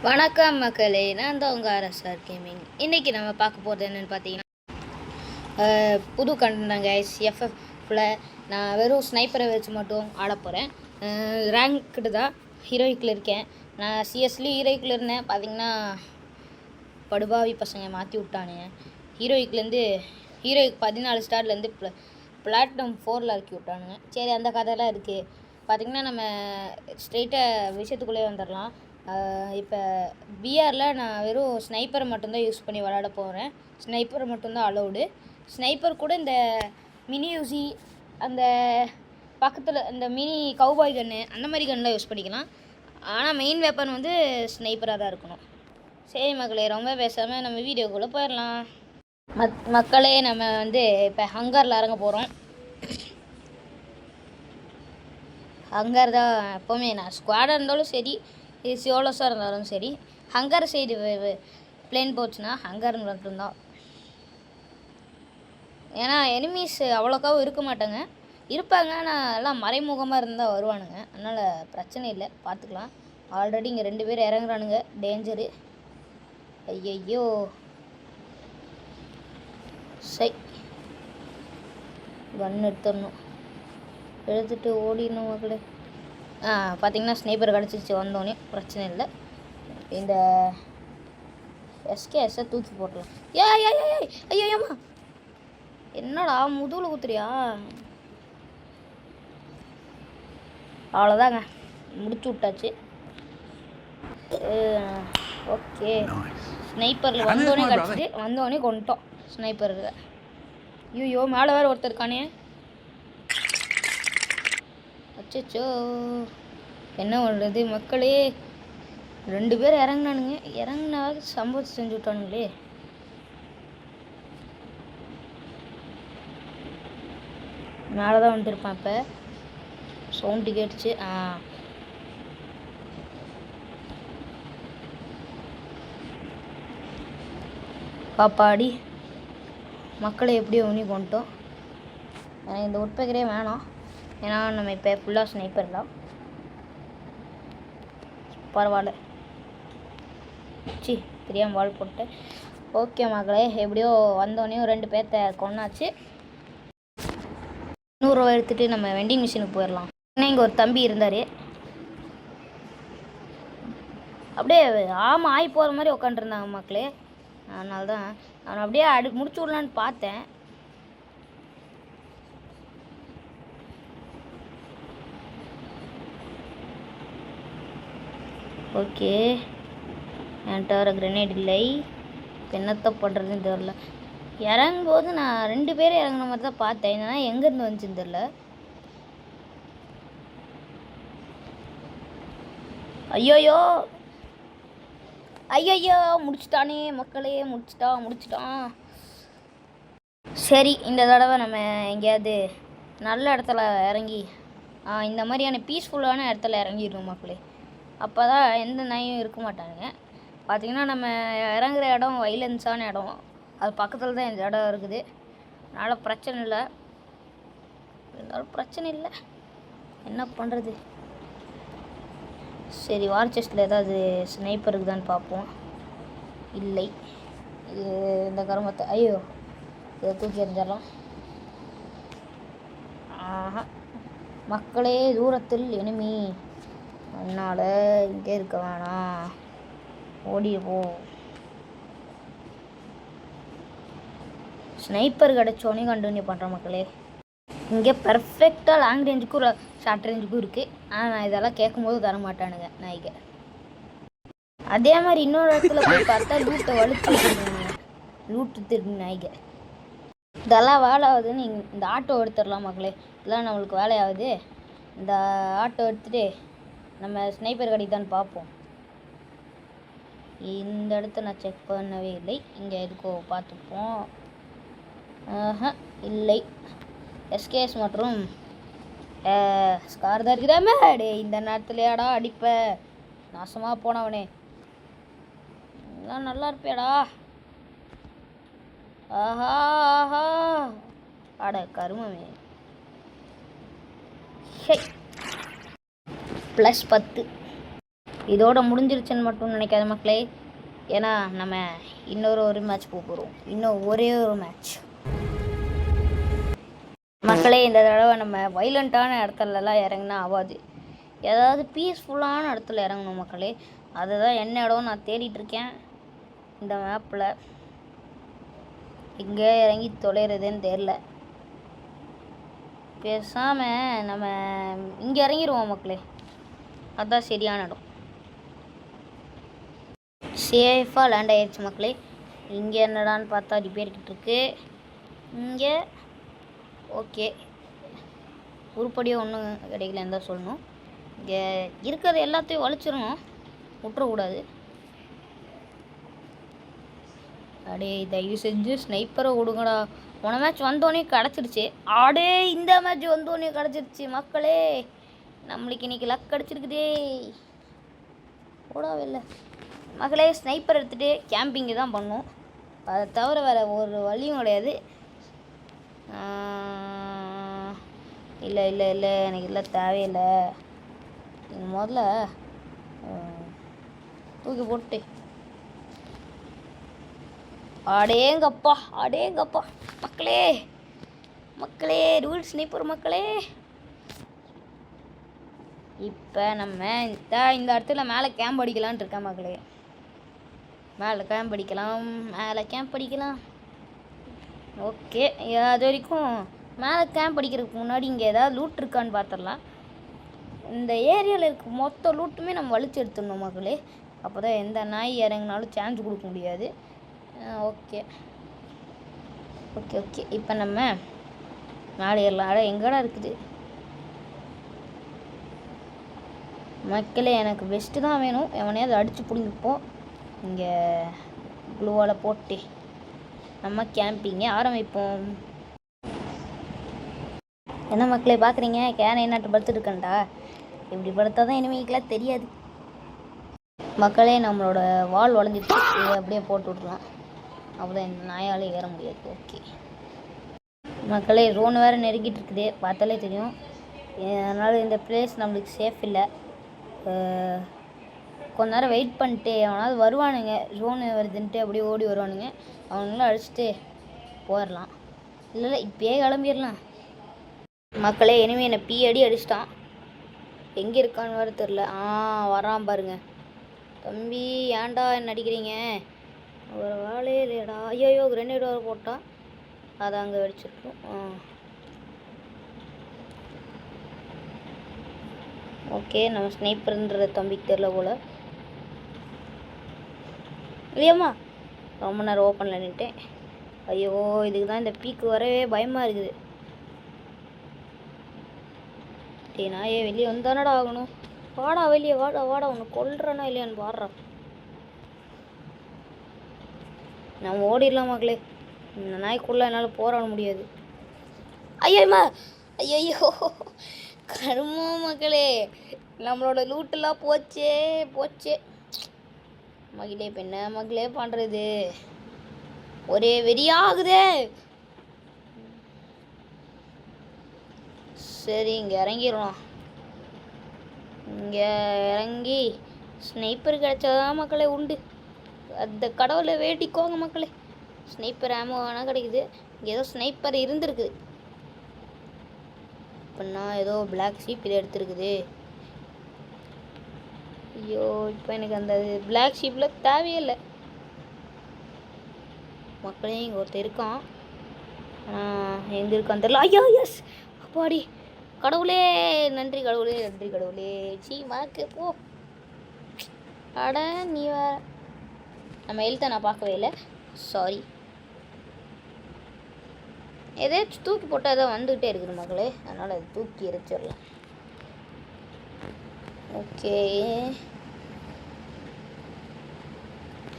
வணக்கம் மக்களே, நான் தான் உங்கள் ஆர்எஸ்ஆர் கேமிங். இன்றைக்கி நம்ம பார்க்க போகிறது என்னென்னு பார்த்தீங்கன்னா, புது கண்டென்ட் கைஸ். எஃப்எஃப்பில் நான் வெறும் ஸ்னைப்பரை வச்சு மட்டும் ஆட போகிறேன். ரேங்க்டு தான், ஹீரோயிக்கில் இருக்கேன். நான் சிஎஸ்லி ஹீரோயிக்கில் இருந்தேன். பார்த்தீங்கன்னா படுபாவி பசங்க மாற்றி விட்டானுங்க. ஹீரோயிக்லேருந்து ஹீரோயிக் 14 ஸ்டார்லேருந்து பிளாட்டினம் 4 இறக்கி விட்டானுங்க. சரி, அந்த கதையெல்லாம் இருக்குது. பார்த்திங்கன்னா நம்ம ஸ்ட்ரெயிட்டாக விஷயத்துக்குள்ளே வந்துடலாம். இப்போ பிஆரில் நான் வெறும் ஸ்னைப்பரை மட்டும்தான் யூஸ் பண்ணி விளாட போகிறேன். ஸ்னைப்பர் மட்டும்தான் அலௌடு. ஸ்னைப்பர் கூட இந்த மினி யூசி, அந்த பக்கத்தில் இந்த மினி கவுபாய் கன்று, அந்த மாதிரி கன்லாம் யூஸ் பண்ணிக்கலாம். ஆனால் மெயின் வெப்பன் வந்து ஸ்னைப்பராக தான் இருக்கணும். சரி மக்களே, ரொம்ப பேசாமல் நம்ம வீடியோக்குள்ளே போயிடலாம். மக்களே, நம்ம வந்து இப்போ ஹங்கரில் இறங்க போகிறோம். ஹங்கர் தான் எப்போவுமே, நான் ஸ்குவாடாக இருந்தாலும் சரி, இது சோலோஸாக இருந்தாலும் சரி, ஹங்கர் சைடு பிளேன் போச்சுன்னா ஹங்கர் மட்டும்தான். ஏன்னா எனிமீஸ் அவ்வளோக்காவும் இருக்க மாட்டாங்க, இருப்பாங்க. ஆனால் எல்லாம் மறைமுகமாக இருந்தால் வருவானுங்க. அதனால் பிரச்சனை இல்லை, பார்த்துக்கலாம். ஆல்ரெடி இங்கே 2 பேர் இறங்குறானுங்க. டேஞ்சரு. ஐயோ சை, கன் எடுத்துடணும். எடுத்துகிட்டு ஓடிடணும் மக்களே. பார்த்திங்கன்னா ஸ்னைப்பர் கிடச்சிச்சு வந்தோடனே, பிரச்சனை இல்லை. இந்த எஸ்கேஎஸை தூக்கி போட்டலாம். ஐயோம்மா, என்னடா முதுகில் குத்துறியா? அவ்வளோதாங்க, முடிச்சு விட்டாச்சு. ஓகே, ஸ்னைப்பரில் வந்தோடனே கிடச்சிட்டு, வந்தோடனே கொண்டுட்டோம் ஸ்னைப்பரில். ஐயோ, மேலே வேறு ஒருத்தர் இருக்கானே. அச்சோ, என்ன பண்ணுறது மக்களே. 2 பேர் இறங்கினானுங்க. இறங்கினாவது சம்பவத்தை செஞ்சு விட்டானுங்களே. மேலே தான் வந்துருப்பான். இப்போ சவுண்டு கேட்டுச்சு. பாப்பாடி மக்களை எப்படியோ உனி கொண்டுட்டோம். எனக்கு இந்த உட்பகரே வேணாம், ஏன்னா நம்ம இப்போ ஃபுல்லாக ஸ்னைப்பர் தான். பரவாயில்ல, தெரியாமல் வால் போட்டேன். ஓகே மக்களே, எப்படியோ வந்தோடனே 2 பேர்த்த கொண்டாச்சு. 100 ரூபா எடுத்துகிட்டு நம்ம வெண்டிங் மிஷினுக்கு போயிடலாம். ஏன்னா இங்கே ஒரு தம்பி இருந்தார், அப்படியே ஆமாம் ஆகி போகிற மாதிரி உட்காந்துருந்தாங்க மக்களே. அதனால தான் அவனை அப்படியே முடிச்சு விடலான்னு பார்த்தேன். ஓகே, என்கிட்ட வர கிரெனேட் இல்லை. என்னத்தை பண்ணுறதுன்னு தெரில. இறங்கும்போது நான் 2 பேரும் இறங்கின மாதிரி தான் பார்த்தேன். என்னன்னா எங்கேருந்து வந்துச்சுன்னு தெரில. ஐயோயோ முடிச்சிட்டானே மக்களே, முடிச்சிட்டான். சரி, இந்த தடவை நம்ம எங்கேயாவது நல்ல இடத்துல இறங்கி இந்த மாதிரியான பீஸ்ஃபுல்லான இடத்துல இறங்கிடணும் மக்களே. அப்போ தான் எந்த நாயும் இருக்க மாட்டாங்க. பார்த்திங்கன்னா நம்ம இறங்குற இடம் வைலன்ஸான இடம், அது பக்கத்தில் தான் இந்த இடம் இருக்குது. அதனால் பிரச்சனை இல்லை. இருந்தாலும் பிரச்சனை இல்லை, என்ன பண்ணுறது. சரி, வார் செஸ்ட்டில் ஏதாவது ஸ்னைப்பர் இருக்குதான்னு பார்ப்போம். இல்லை, இது இந்த கருமத்தை ஐயோ இதை தூக்கி எறிஞ்சிடலாம். மக்களே, தூரத்தில் எனிமி, அதனால் இங்கே இருக்க வேணாம், ஓடிப்போ. ஸ்னைப்பர் கிடச்சோன்னே கண்டினியூ பண்ணுறேன் மக்களே. இங்கே பர்ஃபெக்டாக லாங் ரேஞ்சுக்கும் ஷார்ட் ரேஞ்சுக்கும் இருக்குது. ஆனால் நான் இதெல்லாம் கேட்கும்போது தர மாட்டானுங்க நாய்க. அதே மாதிரி இன்னொரு இடத்துல போய் பார்த்தா லூட்டை வலிச்சு லூட்டு திரும்பி நாய்க. இதெல்லாம் வேலை ஆகுதுன்னு இந்த ஆட்டோ எடுத்துடலாம் மக்களே. இதெல்லாம் நம்மளுக்கு வேலையாகுது. இந்த ஆட்டோ எடுத்துகிட்டு நம்ம ஸ்னைப்பர் கிடைக்குதான்னு பார்ப்போம். இந்த இடத்த நான் செக் பண்ணவே இல்லை. இங்கே எதுக்கோ பார்த்துப்போம். இல்லை, எஸ்கேஎஸ் மற்றும் ஸ்கார் தான் இருக்குதாமே. டே, இந்த நேரத்துலையாடா அடிப்ப, நாசமாக போனவனே. நல்லா இருப்பேடா. ஆஹா அட கருமமே. +10 இதோட முடிஞ்சிருச்சுன்னு மட்டும் நினைக்காத மக்களே. ஏன்னா நம்ம ஒரு மேட்ச் போகிறோம். இன்னும் ஒரே ஒரு மேட்ச் மக்களே. இந்த தடவை நம்ம வைலண்ட்டான இடத்துலலாம் இறங்கினா ஆகாது. ஏதாவது பீஸ்ஃபுல்லான இடத்துல இறங்கணும் மக்களே. அதுதான் என்ன இடம் நான் தேடிட்டுருக்கேன் இந்த மேப்பில். எங்கே இறங்கி தொலைகிறதுன்னு தெரில. பேசாமல் நம்ம இங்கே இறங்கிடுவோம் மக்களே. அதுதான் சரியான இடம். சேஃபாக லேண்ட் ஆயிடுச்சு மக்களே. இங்கே என்னடான்னு பார்த்தா ரிப்பேர் கிட்டருக்கு. இங்கே ஓகே, உருப்படியாக ஒன்றும் கிடைக்கலன்னு தான் சொல்லணும். இங்கே இருக்கிறது எல்லாத்தையும் வலிச்சிடணும், விட்டுறக்கூடாது. அடே தயவு செஞ்சு ஸ்னைப்பரை விடுங்கடா. போன மேட்ச் வந்தோடனே கிடச்சிருச்சு. ஆடே இந்த மேட்ச் வந்தோடனே கிடச்சிருச்சு மக்களே. நம்மளுக்கு இன்றைக்கி லக் கிடச்சிருக்குதே. ஓடாவே இல்லை மக்களே. ஸ்னைப்பர் எடுத்துகிட்டு கேம்பிங்கு தான் பண்ணும். அதை தவிர வேறு ஒரு வழியும் கிடையாது. இல்லை இல்லை இல்லை எனக்கு இல்லை, தேவையில்லை. நீங்கள் முதல்ல தூக்கி போட்டு அடேங்கப்பா அடேங்கப்பா மக்களே. மக்களே ரூல் ஸ்னைப்பர் மக்களே. இப்போ நம்ம இந்த இடத்துல மேலே கேம்ப் அடிக்கலான்ட்டு இருக்கேன் மக்களே. மேலே கேம்ப் அடிக்கலாம், மேலே கேம்ப் அடிக்கலாம். ஓகே, அது வரைக்கும் மேலே கேம்ப் அடிக்கிறதுக்கு முன்னாடி இங்கே ஏதாவது லூட் இருக்கான்னு பார்த்துடலாம். இந்த ஏரியாவில் இருக்க மொத்த லூட்டுமே நம்ம வலிச்சு எடுத்துடணும் மக்களே. அப்போ தான் எந்த நாய் இறங்கினாலும் சான்ஸ் கொடுக்க முடியாது. ஓகே ஓகே ஓகே இப்போ நம்ம மேலே ஏறலாம். அட எங்கடா இருக்குது மக்களே. எனக்கு பெஸ்ட்டு தான் வேணும். எவனையாவது அடித்து பிடிங்கிப்போம். இங்கே க்ளூவால் போட்டு நம்ம கேம்பிங்கை ஆரம்பிப்போம். என்ன மக்களே பார்க்குறீங்க? கேனை என்னாட்டு படுத்துட்டுருக்கேன்டா. இப்படி படுத்தா தான் இனிமேக்கெலாம் தெரியாது மக்களே. நம்மளோட வால் உடஞ்சிட்டு இதை அப்படியே போட்டு விட்ருலாம். அப்போ தான் இந்த நாயால் ஏற முடியாது. ஓகே மக்களே, ரோன் வேறு நெருங்கிட்டு இருக்குது, பார்த்தாலே தெரியும். அதனால் இந்த பிளேஸ் நம்மளுக்கு சேஃப் இல்லை. கொஞ்ச நேரம் வெயிட் பண்ணிட்டு அவனாவது வருவானுங்க. ரோனு வருதுன்ட்டு அப்படியே ஓடி வருவானுங்க. அவனுங்களாம் அடிச்சுட்டு போயிடலாம். இல்லை இப்போயே கிளம்பிடலாம் மக்களே. இனிமேல் என்னை அடி அடிச்சிட்டான். எங்கே இருக்கான்னு வேறு தெரில. வரான் பாருங்க. தம்பி ஏன்டா என்ன அடிக்கிறீங்க? ஒரு வேலையே இல்லையடா. ஐயோ கிரெனேட் வேறு போட்டான். அதை அங்கே வெடிச்சிருக்கோம். ஓகே, நம்ம ஸ்னைப்பர்ன்ற தம்பிக்கு தெரில போல். இல்லையம்மா ரொம்ப நேரம் ஓப்பனில் நின்ட்டேன். ஐயோ இதுக்கு தான் இந்த பீக்கு வரவே பயமாக இருக்குது. நான் ஏன் வெளியே வந்தானடா ஆகணும். வாடா வெளியே, வாடா வாடா, உன்னை கொல்றனா இல்லையான்னு பாடுறா. நம்ம ஓடிடலாம் மக்களே. இந்த நாய்க்குள்ளே என்னால் போராட முடியாது. ஐயோம்மா ஐயோ கருமோ மக்களே. நம்மளோட லூட்டெல்லாம் போச்சே போச்சே மகளே. இப்போ என்ன மகளே பண்ணுறது? ஒரே வெறியாகுதே. சரி இங்கே இறங்கிடலாம். இங்கே இறங்கி ஸ்னைப்பர் கிடைச்சாதான் மக்களே உண்டு. அந்த கடவுளை வேட்டிக்கோங்க மக்களே. ஸ்னைப்பர் ஆமோ வேணால் கிடைக்குது. இங்கே ஏதோ ஸ்னைப்பர் இருந்திருக்குது. இப்போனா ஏதோ பிளாக் ஷீப் இதை எடுத்துருக்குது. ஐயோ இப்போ எனக்கு அந்த பிளாக் ஷீப்பில் தேவையே இல்லை மக்களே. இங்கே ஒருத்தர் இருக்கான். எங்கே இருக்கான்னு தெரியல. ஐயோ எஸ் அப்பாடி கடவுளே, நன்றி கடவுளே, நன்றி கடவுளே. மாக்கு போ. அட நீ வேற. நம்ம எழுத்த நான் பார்க்கவே இல்லை, சாரி. எதாச்சும் தூக்கி போட்டால் ஏதோ வந்துக்கிட்டே இருக்குது மக்களே. அதனால் அது தூக்கி எரிச்சிடலாம். ஓகே,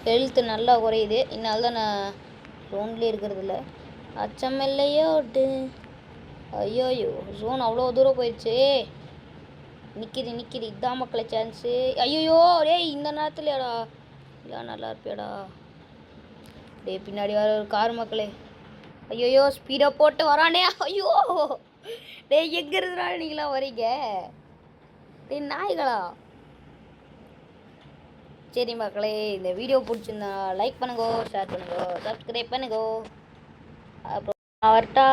ஹெல்த்து நல்லா குறையுது. இதனால தான் நான் ரோன்லேயே இருக்கிறதில்ல. அச்சம் இல்லையோட்டு. ஐயோயோ ஜோன் அவ்வளோ தூரம் போயிடுச்சு. நிற்கிது இதான் மக்களை சான்ஸு. ஐயோ டேய் இந்த நேரத்துலையாடா. இல்லை நல்லா இருப்பியாடா. டே பின்னாடி வர ஒரு கார் மக்களே. ஐயோயோ ஸ்பீடாக போட்டு வரானே. ஐயோ டே எங்கே இருந்தாலும் நீங்களாம் வரீங்க? டே நாய்களா. சரி மக்களே, இந்த வீடியோ பிடிச்சிருந்தா லைக் பண்ணுங்க, ஷேர் பண்ணுங்க, சப்ஸ்கிரைப் பண்ணுங்க. அப்புறம் வரட்டா.